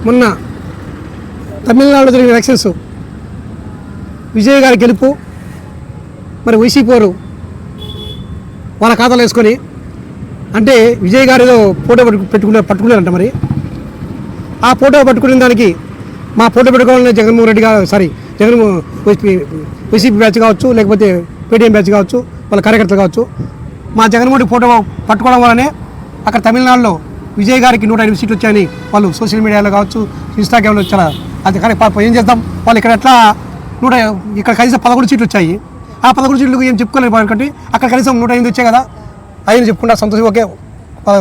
మొన్న తమిళనాడులో జరిగిన ఎలక్షన్స్ విజయ్ గారి గెలుపు మరి వైసీపీ వారు వాళ్ళ ఖాతాలో వేసుకొని, అంటే విజయ్ గారు ఏదో ఫోటో పట్టుకున్నారంట. మరి ఆ ఫోటో పట్టుకునే దానికి మా ఫోటో పెట్టుకోవాలని జగన్మోహన్ రెడ్డి గారు వైసీపీ బ్యాచ్ కావచ్చు, లేకపోతే పేటీఎం బ్యాచ్ కావచ్చు, వాళ్ళ కార్యకర్తలు కావచ్చు, మా జగన్మోహన్ ఫోటో పట్టుకోవడం వల్లనే అక్కడ తమిళనాడులో విజయ్ గారికి 105 సీట్లు వచ్చాయని వాళ్ళు సోషల్ మీడియాలో కావచ్చు, ఇన్స్టాగ్రామ్లో చాలా అది. కానీ ఏం చేద్దాం, వాళ్ళు ఇక్కడ ఎట్లా ఇక్కడ కనీసం 11 సీట్లు వచ్చాయి. ఆ 11 సీట్లకు ఏం చెప్పుకోలేదు కాబట్టి అక్కడ కనీసం 105 వచ్చాయి కదా, అయిన చెప్పుకుంటా సంతోషం. ఓకే,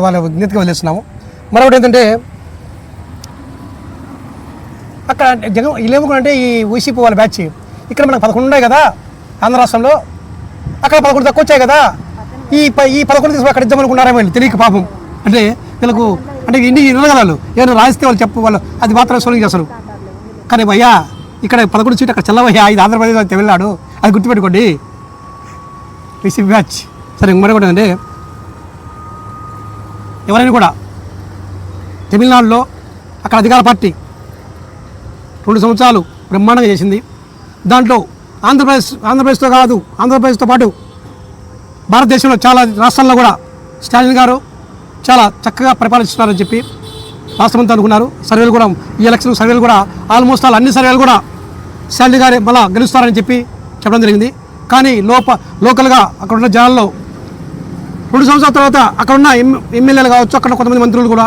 వాళ్ళ నెత్తికి వదిలేస్తున్నాము. మరొకటి ఏంటంటే అక్కడ జగన్ వీళ్ళేమనుకుంటే ఈ వైసీపీ వాళ్ళ బ్యాచ్ ఇక్కడ మనకు 11 ఉన్నాయి కదా ఆంధ్ర రాష్ట్రంలో, అక్కడ 11 తక్కువ వచ్చాయి కదా, ఈ 11 తీసుకుని అక్కడ ఇద్దామనుకున్నారా వీళ్ళు తెలియక పాపం. అంటే వీళ్ళకు అంటే ఇండి నిలగలాలు ఏమైనా రాయిస్తే వాళ్ళు వాళ్ళు అది మాత్రం సోలింగ్ చేస్తారు. కానీ భయ్యా ఇక్కడ 11 సీట్లు అక్కడ చల్లవయ్యా, ఇది ఆంధ్రప్రదేశ్ తమిళనాడు, అది గుర్తుపెట్టుకోండి వైసీపీ బ్యాచ్. సరే మరొకటి అంటే ఎవరైనా కూడా తమిళనాడులో అక్కడ అధికార పార్టీ 2 సంవత్సరాలు బ్రహ్మాండంగా చేసింది. దాంట్లో ఆంధ్రప్రదేశ్తో కాదు, ఆంధ్రప్రదేశ్తో పాటు భారతదేశంలో చాలా రాష్ట్రాల్లో కూడా స్టాలిన్ గారు చాలా చక్కగా పరిపాలిస్తున్నారని చెప్పి రాష్ట్రమంతా అనుకున్నారు. సర్వేలు కూడా ఈ ఎలక్షన్ సర్వేలు కూడా ఆల్మోస్ట్ అన్ని సర్వేలు కూడా స్టాలిన్ గారే మళ్ళీ గెలుస్తారని చెప్పి చెప్పడం జరిగింది. కానీ లోకల్గా అక్కడ ఉన్న జనాల్లో 2 సంవత్సరాల తర్వాత అక్కడ ఉన్న ఎమ్మెల్యేలు కావచ్చు, అక్కడ కొంతమంది మంత్రులు కూడా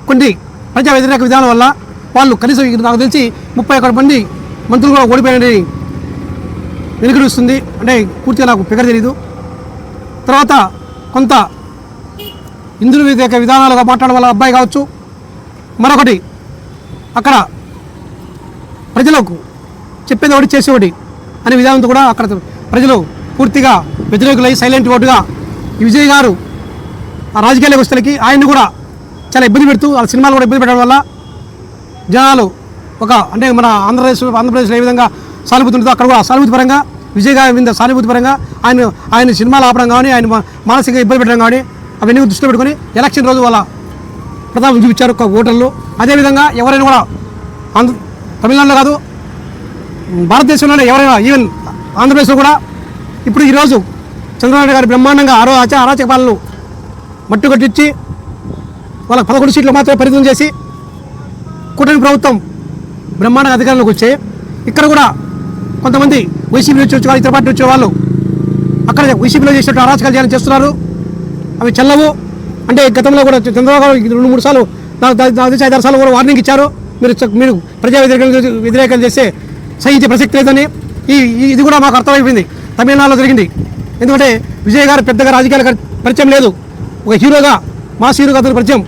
కొన్ని ప్రజా వ్యతిరేక విధానం వల్ల వాళ్ళు కనీసం నాకు తెలిసి 31 మంది మంత్రులు కూడా ఓడిపోయారని వెనుకడిస్తుంది. అంటే పూర్తిగా నాకు ఫిగర్ తెలీదు. తర్వాత కొంత హిందువుల వ్యతిరేక విధానాలుగా మాట్లాడడం వల్ల అబ్బాయి కావచ్చు. మరొకటి అక్కడ ప్రజలకు చెప్పేది ఒకటి చేసే ఒకటి అనే విధానంతో కూడా అక్కడ ప్రజలు పూర్తిగా వ్యతిరేకులై సైలెంట్ ఓటుగా విజయ్ గారు ఆ రాజకీయాలకు వస్తలకి ఆయన్ని కూడా చాలా ఇబ్బంది పెడుతూ వాళ్ళ సినిమాలు కూడా ఇబ్బంది పెట్టడం వల్ల జనాలు అంటే మన ఆంధ్రప్రదేశ్లో ఏ విధంగా సానుభూతి ఉంటుందో అక్కడ కూడా సానుభూతి పరంగా విజయ్ గారి మీద సానుభూతి పరంగా ఆయన సినిమాలు ఆపడం కానీ, ఆయన మానసికంగా ఇబ్బంది పెట్టడం కానీ అవన్నీ దృష్టిలో పెట్టుకొని ఎలక్షన్ రోజు వాళ్ళ ప్రతాపం చూపించారు ఓటర్లు. అదేవిధంగా ఎవరైనా కూడా తమిళనాడులో కాదు భారతదేశంలోనే ఎవరైనా ఈవెన్ ఆంధ్రప్రదేశ్లో కూడా ఇప్పుడు ఈరోజు చంద్రబాబు గారి బ్రహ్మాండంగా అరాచక పాలనలు మట్టుకట్టించి వాళ్ళకి 11 సీట్లు మాత్రమే పరిమితం చేసి కూటమి ప్రభుత్వం బ్రహ్మాండంగా అధికారంలోకి వచ్చాయి. ఇక్కడ కూడా కొంతమంది వైసీపీ నుంచి వచ్చే ఇతర పార్టీ వచ్చే వాళ్ళు అక్కడ వైసీపీలో చేసినట్టు అరాచకాలు చేయాలని చేస్తున్నారు. అవి చెల్లవు. అంటే గతంలో కూడా చంద్రబాబు గారు 2-3 సార్లు 5-6 సార్లు కూడా వార్నింగ్ ఇచ్చారు. మీరు ప్రజా వ్యతిరేకం చేస్తే సహించే ప్రసక్తి లేదని. ఇది కూడా మాకు అర్థమైపోయింది తమిళనాడులో జరిగింది. ఎందుకంటే విజయ్ గారు పెద్దగా రాజకీయాల పరిచయం లేదు, ఒక హీరోగా మాస్ హీరోగా అతను పరిచయం.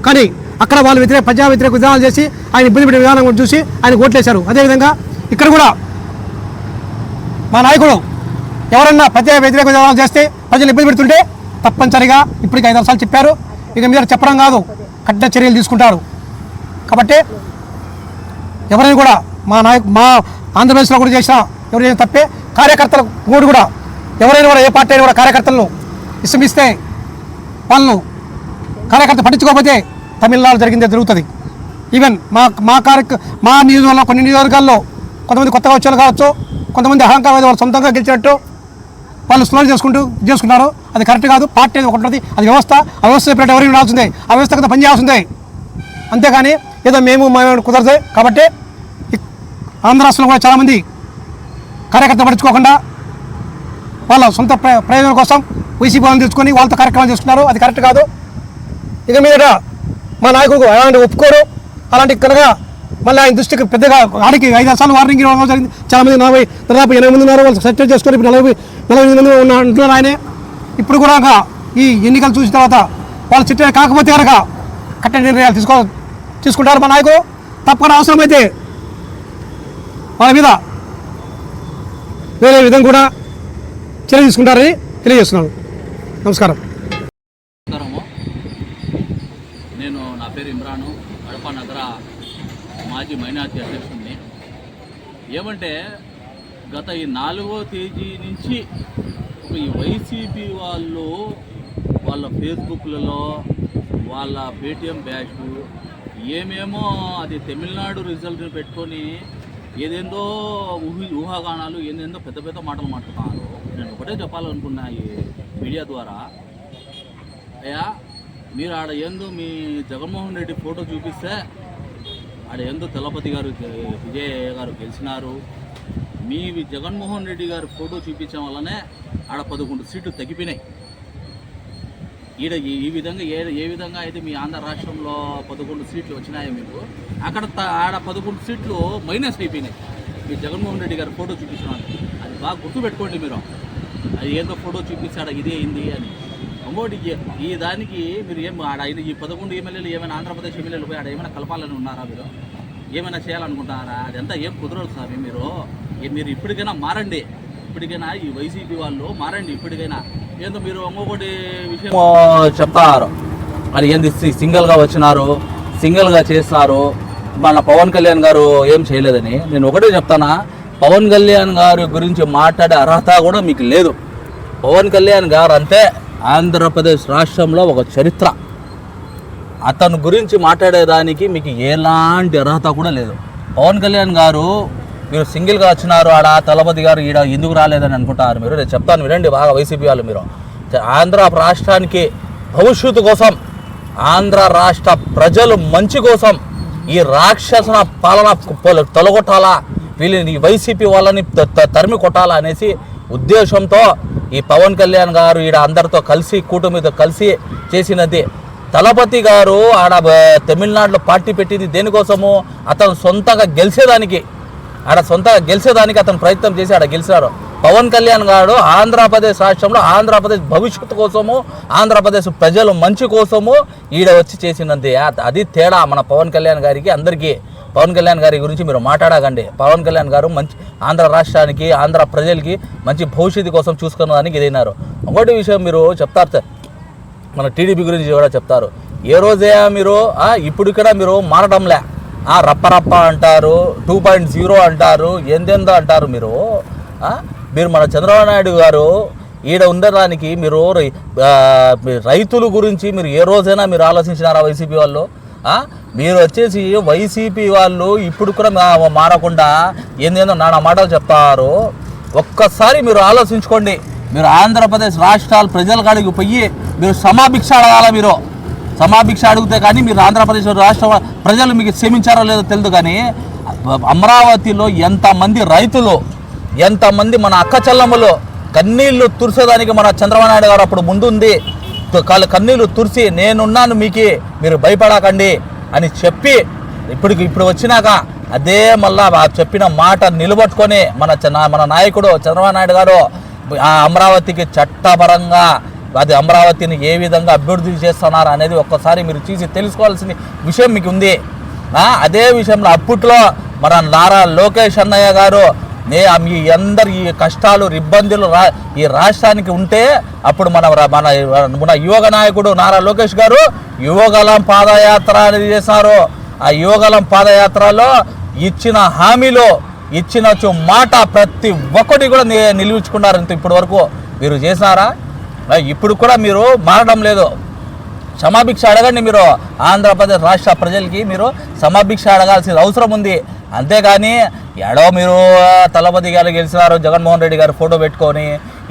కానీ అక్కడ వాళ్ళు ప్రజా వ్యతిరేక విధానాలు చేసి ఆయన ఇబ్బంది పెట్టే విధానం చూసి ఆయన ఓట్లేశారు. అదేవిధంగా ఇక్కడ కూడా మా నాయకుడు ఎవరన్నా ప్రజా వ్యతిరేక విధానాలు చేస్తే ప్రజలు ఇబ్బంది పెడుతుంటే తప్పనిసరిగా ఇప్పటికి 5 సార్లు చెప్పారు, ఇక మీద చెప్పడం కాదు, కఠిన చర్యలు తీసుకుంటారు. కాబట్టి ఎవరైనా కూడా మా ఆంధ్రప్రదేశ్లో కూడా ఎవరు చేసిన తప్పే కార్యకర్తల కూడా ఎవరైనా కూడా ఏ పార్టీ అయినా కూడా కార్యకర్తలను విస్మరిస్తే వాళ్ళను కార్యకర్త పట్టించుకోకపోతే తమిళనాడు జరుగుతుంది. ఈవెన్ మా నియోజకవర్గంలో కొన్ని నియోజకవర్గాల్లో కొంతమంది కొత్తగా వచ్చే కావచ్చు, కొంతమంది అహంకారవాది వాళ్ళు సొంతంగా గెలిచినట్టు వాళ్ళు స్లో చేసుకున్నారు. అది కరెక్ట్ కాదు. పార్టీ అనేది ఒకటి, అది వ్యవస్థ. ఆ వ్యవస్థ చెప్పినట్టు ఎవరైనా ఉండాల్సిందే, ఆ వ్యవస్థ కింద పనిచేయాల్సిందే. అంతేగాని ఏదో మేము కుదరదు. కాబట్టి ఆంధ్ర రాష్ట్రంలో కూడా చాలామంది కార్యకర్తలు పట్టించుకోకుండా వాళ్ళ సొంత ప్రయోజనం కోసం వైసీపీ వాళ్ళని తెచ్చుకొని వాళ్ళతో కార్యక్రమాలు చేసుకున్నారు. అది కరెక్ట్ కాదు. ఇక మీద మా నాయకుడు అలాంటి ఒప్పుకోరు. అలాంటి కనుక మళ్ళీ ఆయన దృష్టికి పెద్దగా ఆడికి 5-6 సార్లు వార్నింగ్ ఇవ్వడం జరిగింది. చాలామంది దాదాపు 80 మంది ఉన్నారు. వాళ్ళు సెటిల్ చేసుకొని ఇప్పుడు 40 మంది ఉంటున్నారు ఆయనే. ఇప్పుడు కూడా ఈ ఎన్నికలు చూసిన తర్వాత వాళ్ళు చిట్ట కాకపోతే కనుక కఠిన నిర్ణయాలు తీసుకుంటారు మా నాయకుడు. తప్పకుండా అవసరమైతే వాళ్ళ మీద వేరే విధంగా కూడా చర్య తీసుకుంటారని తెలియజేస్తున్నాను. నమస్కారం. నేను నా పేరు ఇమ్రాను, కడప నగర మాజీ మైనార్టీ అధ్యక్షుడిని. ఏమంటే గత ఈ 4వ తేదీ నుంచి ఈ వైసీపీ వాళ్ళు వాళ్ళ ఫేస్బుక్లలో వాళ్ళ పేటిఎం బ్యాచ్ ఏమేమో అది తమిళనాడు రిజల్ట్ని పెట్టుకొని ఏదేందో ఊహాగానాలు ఏందేందో పెద్ద పెద్ద మాటలు మాట్లాడుతున్నారు. నేను ఒకటే చెప్పాలనుకున్నా ఈ మీడియా ద్వారా, అయ్యా మీరు ఆడ ఏందో మీ జగన్మోహన్ రెడ్డి ఫోటో చూపిస్తే ఆడ ఏందో దళపతి గారు విజయ్ గారు గెలిచినారు. మీ జగన్మోహన్ రెడ్డి గారు ఫోటో చూపించడం వల్లనే ఆడ 11 సీట్లు తగ్గిపోయినాయి. ఈడ ఈ విధంగా ఏ విధంగా అయితే మీ ఆంధ్ర రాష్ట్రంలో 11 సీట్లు వచ్చినాయో మీకు, అక్కడ ఆడ 11 సీట్లు మైనస్ అయిపోయినాయి మీ జగన్మోహన్ రెడ్డి గారు ఫోటో చూపించినారు. అది బాగా గుర్తుపెట్టుకోండి మీరు. అది ఏందో ఫోటో చూపిస్తాడు ఇదే అయింది అని. ఇంకోటి ఈ దానికి మీరు ఏం ఆడ ఈ 11 ఎమ్మెల్యేలు ఏమైనా ఆంధ్రప్రదేశ్ ఎమ్మెల్యేలు పోయి ఆడ ఏమైనా కలపాలని ఉన్నారా? మీరు ఏమైనా చేయాలనుకుంటున్నారా? అదంతా ఏం కుదరదు స్వామి. మీరు ఇప్పటికైనా మారండి. ఇప్పటికైనా ఈ వైసీపీ వాళ్ళు మారండి. ఇప్పటికైనా ఏందో మీరు ఇంకొకటి విషయం చెప్తారు, అది ఏంది సింగిల్గా వచ్చినారు, సింగిల్గా చేస్తున్నారు, మన పవన్ కళ్యాణ్ గారు ఏం చేయలేదని. నేను ఒకటే చెప్తానా, పవన్ కళ్యాణ్ గారి గురించి మాట్లాడే అర్హత కూడా మీకు లేదు. పవన్ కళ్యాణ్ గారు అంటే ఆంధ్రప్రదేశ్ రాష్ట్రంలో ఒక చరిత్ర. అతని గురించి మాట్లాడేదానికి మీకు ఎలాంటి అర్హత కూడా లేదు. పవన్ కళ్యాణ్ గారు మీరు సింగిల్గా వచ్చినారు, ఆడ దళపతి గారు ఈడ ఎందుకు రాలేదని అనుకుంటారు మీరు. నేను చెప్తాను వినండి బాగా, వైసీపీ వాళ్ళు. మీరు ఆంధ్ర రాష్ట్రానికి భవిష్యత్తు కోసం, ఆంధ్ర రాష్ట్ర ప్రజలు మంచి కోసం ఈ రాక్షస పాలన తొలగొట్టాలా, వీళ్ళని వైసీపీ వాళ్ళని తరిమి కొట్టాలా అనేసి ఉద్దేశంతో ఈ పవన్ కళ్యాణ్ గారు ఈడ అందరితో కలిసి కూటమితో కలిసి చేసినది. దళపతి గారు ఆడ తమిళనాడులో పార్టీ పెట్టింది దేనికోసము? అతను సొంతంగా గెలిచేదానికి, అతను ప్రయత్నం చేసి ఆడ గెలిచారు. పవన్ కళ్యాణ్ గారు ఆంధ్రప్రదేశ్ రాష్ట్రంలో ఆంధ్రప్రదేశ్ భవిష్యత్తు కోసము, ఆంధ్రప్రదేశ్ ప్రజలు మంచి కోసము ఈడ వచ్చి చేసినది. అది తేడా మన పవన్ కళ్యాణ్ గారికి. అందరికీ పవన్ కళ్యాణ్ గారి గురించి మీరు మాట్లాడకండి. పవన్ కళ్యాణ్ గారు మంచి ఆంధ్ర రాష్ట్రానికి, ఆంధ్ర ప్రజలకి మంచి భవిష్యత్తు కోసం చూసుకున్నదానికి ఇదైనారు. ఒకటి విషయం మీరు చెప్తారు, మన టీడీపీ గురించి కూడా చెప్తారు. ఏ రోజే మీరు ఇప్పుడు కూడా మీరు మారడంలే, రప్ప అంటారు, 2.0 అంటారు, ఎందెందో అంటారు. మీరు మన చంద్రబాబు నాయుడు గారు ఈడ ఉండడానికి మీరు రైతుల గురించి మీరు ఏ రోజైనా మీరు ఆలోచించినారా? వైసీపీ వాళ్ళు మీరు వచ్చేసి వైసీపీ వాళ్ళు ఇప్పుడు కూడా మారకుండా ఏందేందో నానా మాటలు చెప్తారు. ఒక్కసారి మీరు ఆలోచించుకోండి. మీరు ఆంధ్రప్రదేశ్ రాష్ట్రాల ప్రజల కాడికి పోయి మీరు సమాభిక్ష అడగాల. మీరు సమాభిక్ష అడిగితే కానీ మీరు ఆంధ్రప్రదేశ్ రాష్ట్ర ప్రజలు మీకు క్షమించారో లేదో తెలియదు. కానీ అమరావతిలో ఎంతమంది రైతులు, ఎంతమంది మన అక్క చెల్లమ్మలు కన్నీళ్లు తుడిసేదానికి మన చంద్రబాబు నాయుడు గారు అప్పుడు ముందుంది. కన్నీళ్లు తుడిసి నేనున్నాను మీకు, మీరు భయపడకండి అని చెప్పి ఇప్పుడు వచ్చినాక అదే మళ్ళా చెప్పిన మాట నిలబట్టుకొని మన నాయకుడు చంద్రబాబు నాయుడు గారు అమరావతికి చట్టపరంగా అది అమరావతిని ఏ విధంగా అభివృద్ధి చేస్తున్నారు అనేది ఒక్కసారి మీరు చూసి తెలుసుకోవాల్సిన విషయం మీకు ఉంది. అదే విషయంలో అప్పట్లో మన నారా లోకేష్ అన్నయ్య గారు మీ అందరు ఈ కష్టాలు ఇబ్బందులు ఈ రాష్ట్రానికి ఉంటే అప్పుడు మన యువక నాయకుడు నారా లోకేష్ గారు యువగలం పాదయాత్ర అనేది చేశారు. ఆ యువగలం పాదయాత్రలో ఇచ్చిన హామీలో ఇచ్చిన మాట ప్రతి ఒక్కటి కూడా నిలుచుకున్నారు. ఇప్పటి వరకు మీరు చేశారా? ఇప్పుడు కూడా మీరు మారడం లేదు. క్షమాభిక్ష అడగండి. మీరు ఆంధ్రప్రదేశ్ రాష్ట్ర ప్రజలకి మీరు సమాభిక్ష అడగాల్సిన అవసరం ఉంది. అంతేగాని ఎడో మీరు దళపతి గారు గెలిచినారు, జగన్మోహన్ రెడ్డి గారు ఫోటో పెట్టుకొని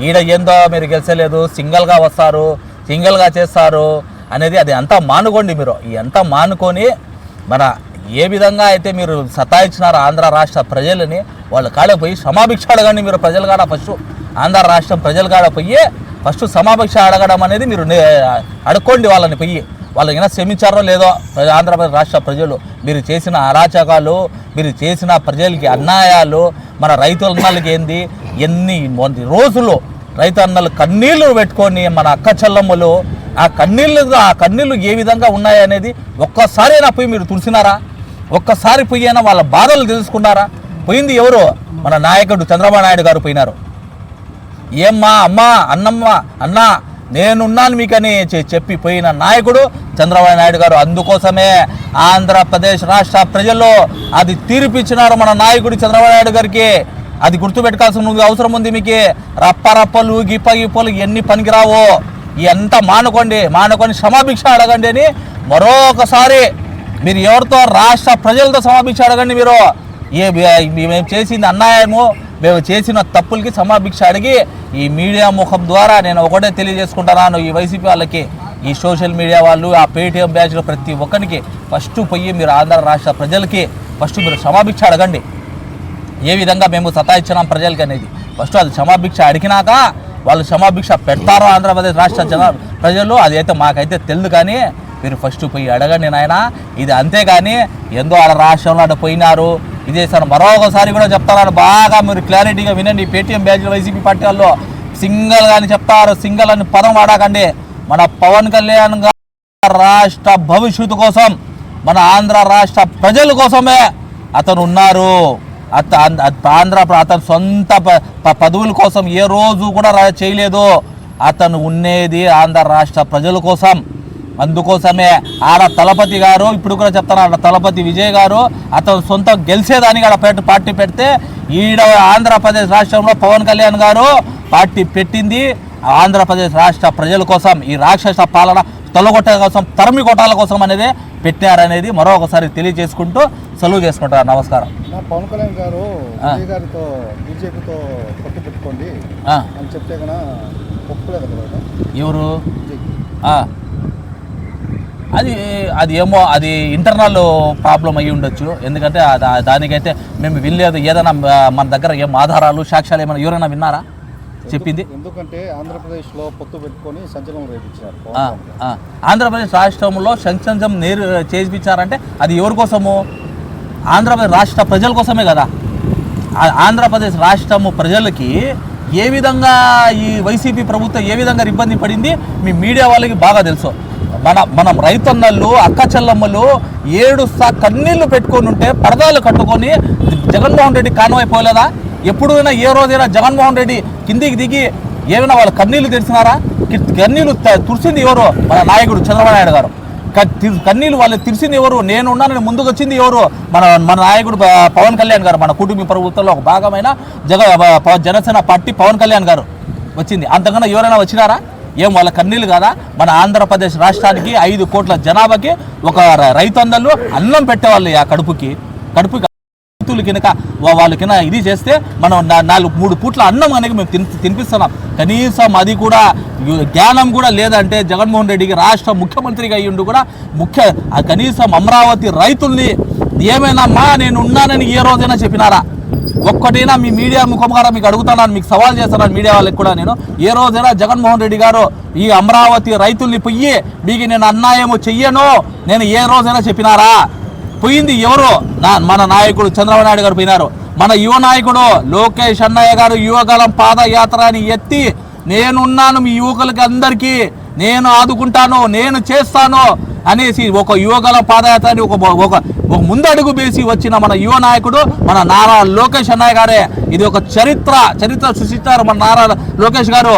ఈడ ఏందో మీరు గెలిచలేదు, సింగిల్గా వస్తారు, సింగిల్గా చేస్తారు అనేది అది అంతా మానుకోండి. మీరు అంతా మానుకొని మన ఏ విధంగా అయితే మీరు సతాయించినారు ఆంధ్ర రాష్ట్ర ప్రజలని వాళ్ళ కాడ పోయి సమాభిక్ష అడగండి. మీరు ప్రజల కాడ ఫస్ట్ ఆంధ్ర రాష్ట్రం ప్రజల కాడ పోయి ఫస్ట్ సమాభిక్ష అడగడం అనేది మీరు అడుక్కోండి. వాళ్ళని పోయి వాళ్ళకైనా క్షమించారో లేదో ఆంధ్రప్రదేశ్ రాష్ట్ర ప్రజలు మీరు చేసిన అరాచకాలు, మీరు చేసిన ప్రజలకి అన్యాయాలు, మన రైతులకి ఏంది ఎన్ని రోజులు రైతు అన్నలు కన్నీళ్లు పెట్టుకొని మన అక్క చెల్లమ్మలు ఆ కన్నీళ్ళు ఏ విధంగా ఉన్నాయనేది ఒక్కసారైనా పోయి మీరు తుడిసినారా? ఒక్కసారి పోయి అయినా వాళ్ళ బాధలు తెలుసుకున్నారా? పోయింది ఎవరు? మన నాయకుడు చంద్రబాబు నాయుడు గారు పోయినారు. ఏమ్మా అమ్మా అన్నా నేనున్నాను మీకని చెప్పి పోయిన నాయకుడు చంద్రబాబు నాయుడు గారు. అందుకోసమే ఆంధ్రప్రదేశ్ రాష్ట్ర ప్రజల్లో అది తీర్పిచ్చినారు మన నాయకుడు చంద్రబాబు నాయుడు గారికి. అది గుర్తుపెట్టుకోవాల్సిన అవసరం ఉంది మీకు. రప్పలు గిప్పలు ఎన్ని పనికిరావో ఇదంతా మానుకొని క్షమాభిక్ష అడగండి అని మరొకసారి మీరు ఎవరితో రాష్ట్ర ప్రజలతో క్షమాభిక్ష అడగండి. మీరు మేము చేసింది అన్యాయము, మేము చేసిన తప్పులకి క్షమాభిక్ష అడిగి ఈ మీడియా ముఖం ద్వారా నేను ఒకటే తెలియజేసుకుంటున్నాను, ఈ వైసీపీ వాళ్ళకి, ఈ సోషల్ మీడియా వాళ్ళు, ఆ పేటీఎం బ్యాచ్లో ప్రతి ఒక్కరికి ఫస్ట్ పోయి మీరు ఆంధ్ర రాష్ట్ర ప్రజలకి ఫస్ట్ మీరు క్షమాభిక్ష అడగండి. ఏ విధంగా మేము సతాయించినాం ప్రజలకి అనేది ఫస్ట్ అది క్షమాభిక్ష అడిగినాక వాళ్ళు క్షమాభిక్ష పెడతారో ఆంధ్రప్రదేశ్ రాష్ట్ర ప్రజలు అది అయితే మాకైతే తెలియదు. కానీ మీరు ఫస్ట్ పోయి అడగండి నాయన. ఇది అంతేగాని ఎందో ఆడ రాష్ట్రంలో ఆడ పోయినారు ఇదే సార్ మరొకసారి కూడా చెప్తారు, బాగా మీరు క్లారిటీగా వినండి. పేటీఎం బ్యాచ్లో వైసీపీ పార్టీ వాళ్ళు సింగల్ కానీ చెప్తారు, సింగల్ అని పదం వాడకండి. మన పవన్ కళ్యాణ్ గారు రాష్ట్ర భవిష్యత్తు కోసం, మన ఆంధ్ర రాష్ట్ర ప్రజల కోసమే అతను ఉన్నారు. అతను సొంత పదవుల కోసం ఏ రోజు కూడా చేయలేదు. అతను ఉండేది ఆంధ్ర రాష్ట్ర ప్రజల కోసం. అందుకోసమే ఆడ తలపతి గారు, ఇప్పుడు కూడా చెప్తాను, ఆడ తలపతి విజయ్ గారు అతను సొంత గెలిచేదానికి ఆడ పార్టీ పెడితే ఈడ ఆంధ్రప్రదేశ్ రాష్ట్రంలో పవన్ కళ్యాణ్ గారు పార్టీ పెట్టింది ఆంధ్రప్రదేశ్ రాష్ట్ర ప్రజల కోసం, ఈ రాక్షస పాలన తొలగొట్ట కోసం, తరిమి కొట్టాల కోసం అనేది పెట్టారనేది మరొకసారి తెలియజేసుకుంటూ సెలవు చేసుకుంటారు. నమస్కారం. పవన్ కళ్యాణ్ గారు విజయ్ గారితో బీజేపీతో పొత్తు పెట్టుకోండి అని చెప్తే కన్నా ఒప్పుకోలేదు కదా ఎవరు? అది ఏమో అది ఇంటర్నల్ ప్రాబ్లం అయ్యి ఉండొచ్చు. ఎందుకంటే దానికైతే మేము వినలేదు. ఏదైనా మన దగ్గర ఏం ఆధారాలు సాక్ష్యాలు ఏమైనా ఎవరైనా విన్నారా చెప్పింది? ఎందుకంటే ఆంధ్రప్రదేశ్లో పొత్తు పెట్టుకొని సంచలనం రేపించారు. ఆంధ్రప్రదేశ్ రాష్ట్రంలో సంచలనం చేయించారంటే అది ఎవరి కోసము? ఆంధ్రప్రదేశ్ రాష్ట్ర ప్రజల కోసమే కదా. ఆంధ్రప్రదేశ్ రాష్ట్రము ప్రజలకి ఏ విధంగా ఈ వైసీపీ ప్రభుత్వం ఏ విధంగా ఇబ్బంది పడింది మీ మీడియా వాళ్ళకి బాగా తెలుసు. మనం రైతన్నలు, అక్క చెల్లమ్మలు ఏడుస్తా కన్నీళ్లు పెట్టుకొని ఉంటే పరదాలు కట్టుకొని జగన్మోహన్ రెడ్డి కానమైపోలేదా? ఎప్పుడైనా ఏ రోజైనా జగన్మోహన్ రెడ్డి కిందికి దిగి ఏమైనా వాళ్ళ కన్నీళ్లు తెరిచినారా? కన్నీళ్లు తుడిసింది ఎవరు? మన నాయకుడు చంద్రబాబు నాయుడు గారు. కన్నీళ్ళు వాళ్ళు తెరిచింది ఎవరు? నేనున్నానని ముందుకు వచ్చింది ఎవరు? మన నాయకుడు పవన్ కళ్యాణ్ గారు. మన కుటుంబ ప్రభుత్వంలో ఒక భాగమైన జనసేన పార్టీ పవన్ కళ్యాణ్ గారు వచ్చింది. అంతకన్నా ఎవరైనా వచ్చినారా? ఏం వాళ్ళ కన్నీళ్ళు కాదా? మన ఆంధ్రప్రదేశ్ రాష్ట్రానికి 5 కోట్ల జనాభాకి ఒక రైతన్నలు అన్నం పెట్టేవాళ్ళు. ఆ కడుపుకి కింద వాళ్ళు కింద ఇది చేస్తే మనం 3 పూట్ల అన్నం అనేది మేము తినిపిస్తున్నాం. కనీసం అది కూడా జ్ఞానం కూడా లేదంటే జగన్మోహన్ రెడ్డికి రాష్ట్ర ముఖ్యమంత్రిగా అయ్యిండు కూడా కనీసం అమరావతి రైతుల్ని ఏమైనా నేను ఉన్నానని ఏ రోజైనా చెప్పినారా? ఒక్కటైనా మీ మీడియా ముఖంగా మీకు అడుగుతున్నాను, మీకు సవాల్ చేస్తున్నాను మీడియా వాళ్ళకి కూడా. నేను ఏ రోజైనా జగన్మోహన్ రెడ్డి గారు ఈ అమరావతి రైతుల్ని పొయ్యి మీకు నేను అన్యాయము చెయ్యను నేను ఏ రోజైనా చెప్పినారా? పోయింది ఎవరు? మన నాయకుడు చంద్రబాబు నాయుడు గారు పోయినారు. మన యువ నాయకుడు లోకేష్ అన్నయ్య గారు యువగలం పాదయాత్ర అని ఎత్తి నేనున్నాను మీ యువకులకి అందరికీ, నేను ఆదుకుంటాను, నేను చేస్తాను అనేసి ఒక యువగలం పాదయాత్రని ఒక ముందడుగు వేసి వచ్చిన మన యువ నాయకుడు మన నారా లోకేష్ అన్నయ్య గారే. ఇది ఒక చరిత్ర సృష్టించారు మన నారా లోకేష్ గారు.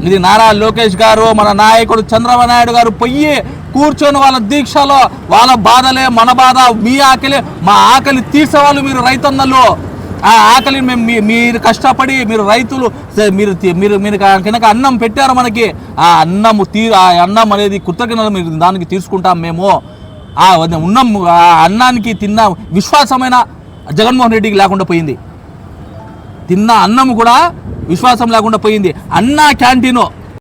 ఇది నారా లోకేష్ గారు మన నాయకుడు చంద్రబాబు నాయుడు గారు పొయ్యి కూర్చొని వాళ్ళ దీక్షలో వాళ్ళ బాధలే మన బాధ, మీ ఆకలి మా ఆకలి తీర్చేవాళ్ళు మీరు రైతన్నలు. ఆ ఆకలిని మేము మీరు కష్టపడి మీరు రైతులు మీరు కనుక అన్నం పెట్టారు మనకి. ఆ అన్నం అనేది కృతజ్ఞతలు మీరు దానికి తీసుకుంటాం మేము. ఆ అన్నానికి తిన్న విశ్వాసమైన జగన్మోహన్ రెడ్డికి లేకుండా పోయింది. తిన్న అన్నం కూడా విశ్వాసం లేకుండా పోయింది. అన్నా క్యాంటీను